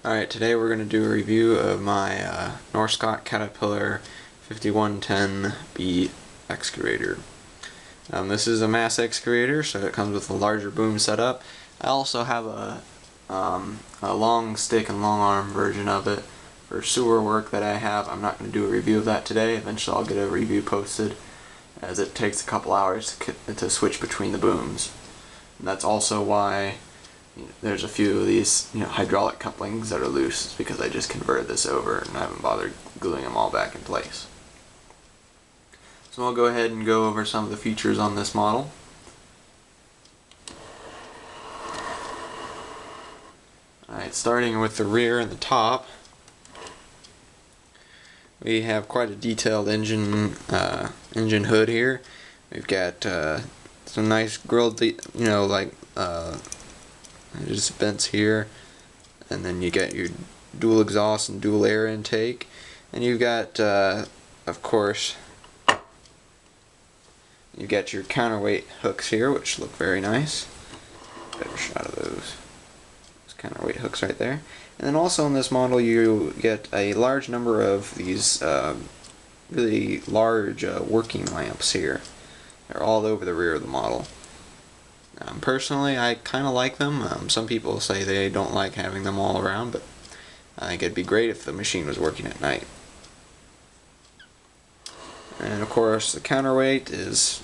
Alright, today we're going to do a review of my Norscot Caterpillar 5110B excavator. This is a mass excavator, so it comes with a larger boom setup. I also have a long stick and long arm version of it for sewer work that I have. I'm not going to do a review of that today. Eventually I'll get a review posted, as it takes a couple hours to switch between the booms. And that's also why there's a few of these hydraulic couplings that are loose. It's because I just converted this over and I haven't bothered gluing them all back in place. So I'll go ahead and go over some of the features on this model. Alright, starting with the rear and the top, we have quite a detailed engine hood here. We've got some nice grilled, there's vents here, and then you get your dual exhaust and dual air intake, and you've got, of course, you get your counterweight hooks here, which look very nice. Better shot of those counterweight hooks right there. And then also in this model you get a large number of these really large working lamps here. They're all over the rear of the model. Personally, I kind of like them. Some people say they don't like having them all around, but I think it'd be great if the machine was working at night. And of course the counterweight is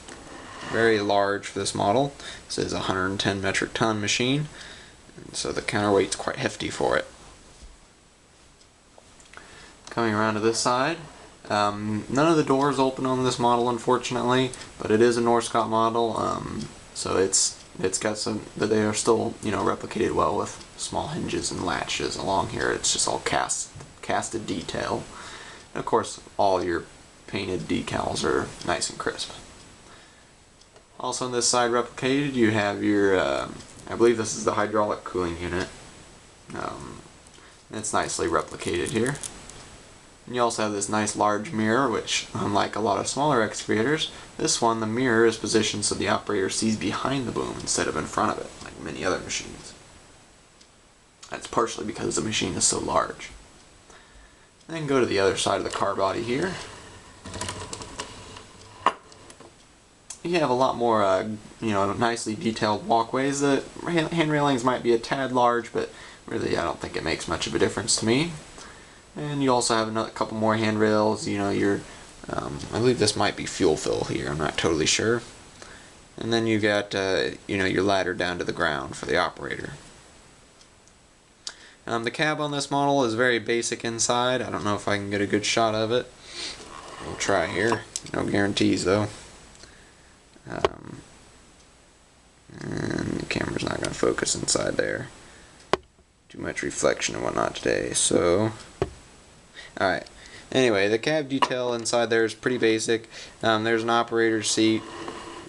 very large for this model. This is a 110 metric ton machine, and so the counterweight's quite hefty for it. Coming around to this side, none of the doors open on this model, unfortunately, but it is a Norscot model, so it's got some, but they are still replicated well with small hinges and latches along here. It's just all casted detail, and of course all your painted decals are nice and crisp. Also on this side replicated, you have your I believe this is the hydraulic cooling unit. It's nicely replicated here. And you also have this nice large mirror, which, unlike a lot of smaller excavators, this one, the mirror is positioned so the operator sees behind the boom instead of in front of it, like many other machines. That's partially because the machine is so large. Then go to the other side of the car body here. You have a lot more, nicely detailed walkways. The hand railings might be a tad large, but really I don't think it makes much of a difference to me. And you also have a couple more handrails. I believe this might be fuel fill here. I'm not totally sure. And then you got, your ladder down to the ground for the operator. The cab on this model is very basic inside. I don't know if I can get a good shot of it. We'll try here. No guarantees though. And the camera's not going to focus inside there. Too much reflection and whatnot today. So, alright. Anyway, the cab detail inside there is pretty basic. There's an operator's seat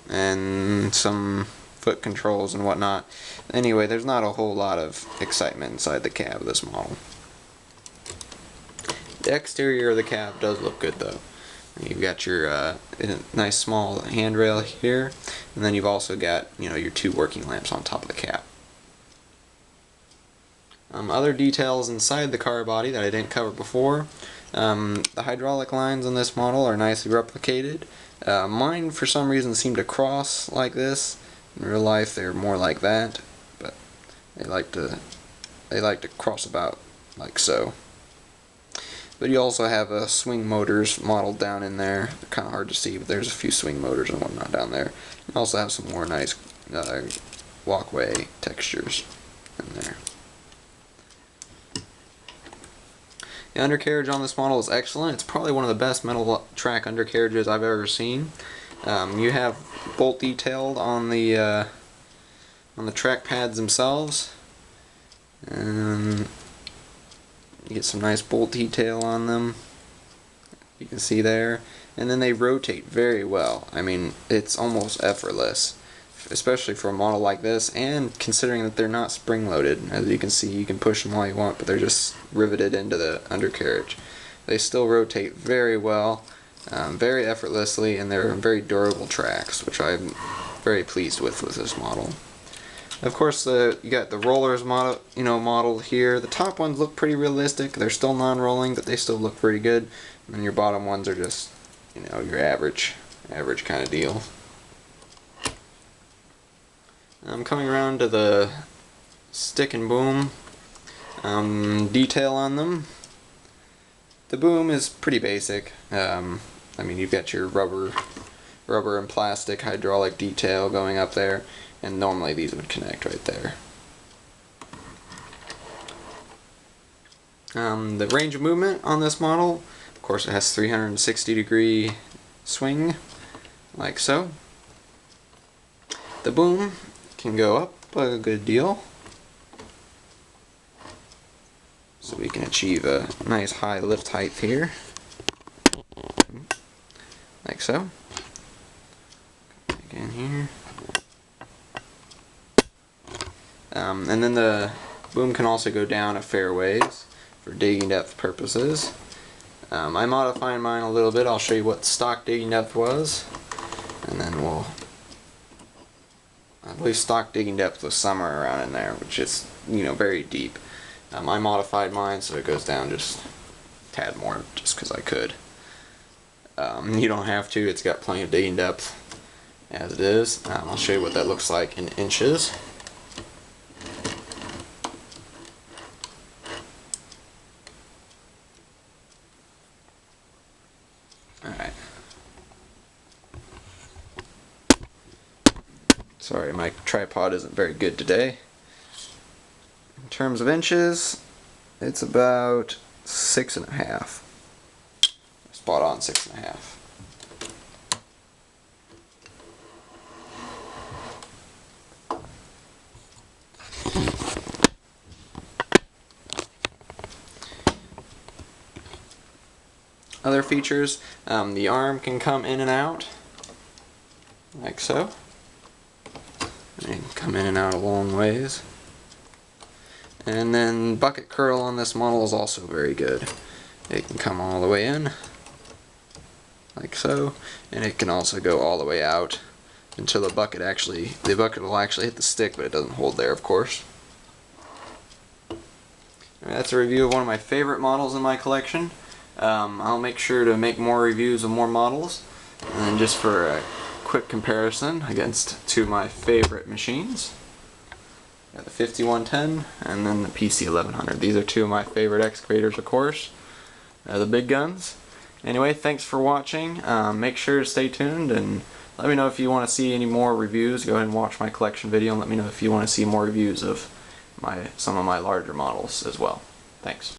and some foot controls and whatnot. Anyway, there's not a whole lot of excitement inside the cab of this model. The exterior of the cab does look good though. You've got your nice small handrail here, and then you've also got your two working lamps on top of the cab. Other details inside the car body that I didn't cover before. The hydraulic lines on this model are nicely replicated. Mine for some reason seem to cross like this. In real life they're more like that, but they like to cross about like so. But you also have swing motors modeled down in there. They're kind of hard to see, but there's a few swing motors and whatnot down there. You also have some more nice walkway textures in there. The undercarriage on this model is excellent. It's probably one of the best metal track undercarriages I've ever seen. You have bolt detailed on the track pads themselves, and you get some nice bolt detail on them. You can see there, and then they rotate very well. I mean, it's almost effortless, especially for a model like this, and considering that they're not spring-loaded. As you can see, you can push them all you want, but they're just riveted into the undercarriage. They still rotate very well, very effortlessly, and they're very durable tracks, which I'm very pleased with this model. Of course, you got the rollers modeled here. The top ones look pretty realistic. They're still non-rolling, but they still look pretty good. And then your bottom ones are just, your average kind of deal. I'm coming around to the stick and boom detail on them. The boom is pretty basic. I mean, you've got your rubber and plastic hydraulic detail going up there, and normally these would connect right there. The range of movement on this model, of course, it has 360-degree swing, like so. The boom can go up a good deal, so we can achieve a nice high lift height here, like so. Again here. And then the boom can also go down a fair ways for digging depth purposes. I modified mine a little bit. I'll show you what stock digging depth was, and then I believe stock digging depth was somewhere around in there, which is, very deep. I modified mine so it goes down just a tad more, just because I could. You don't have to. It's got plenty of digging depth as it is. I'll show you what that looks like in inches. Alright. Sorry, my tripod isn't very good today. In terms of inches, it's about 6.5. Spot on 6.5. Other features, the arm can come in and out, like so. And it can come in and out a long ways. And then bucket curl on this model is also very good. It can come all the way in, like so, and it can also go all the way out until the bucket will actually hit the stick, but it doesn't hold there, of course. That's a review of one of my favorite models in my collection. I'll make sure to make more reviews of more models, and then just for a quick comparison against two of my favorite machines. Got the 5110 and then the PC1100. These are two of my favorite excavators, of course. The big guns. Anyway, thanks for watching. Make sure to stay tuned and let me know if you want to see any more reviews. Go ahead and watch my collection video and let me know if you want to see more reviews of some of my larger models as well. Thanks.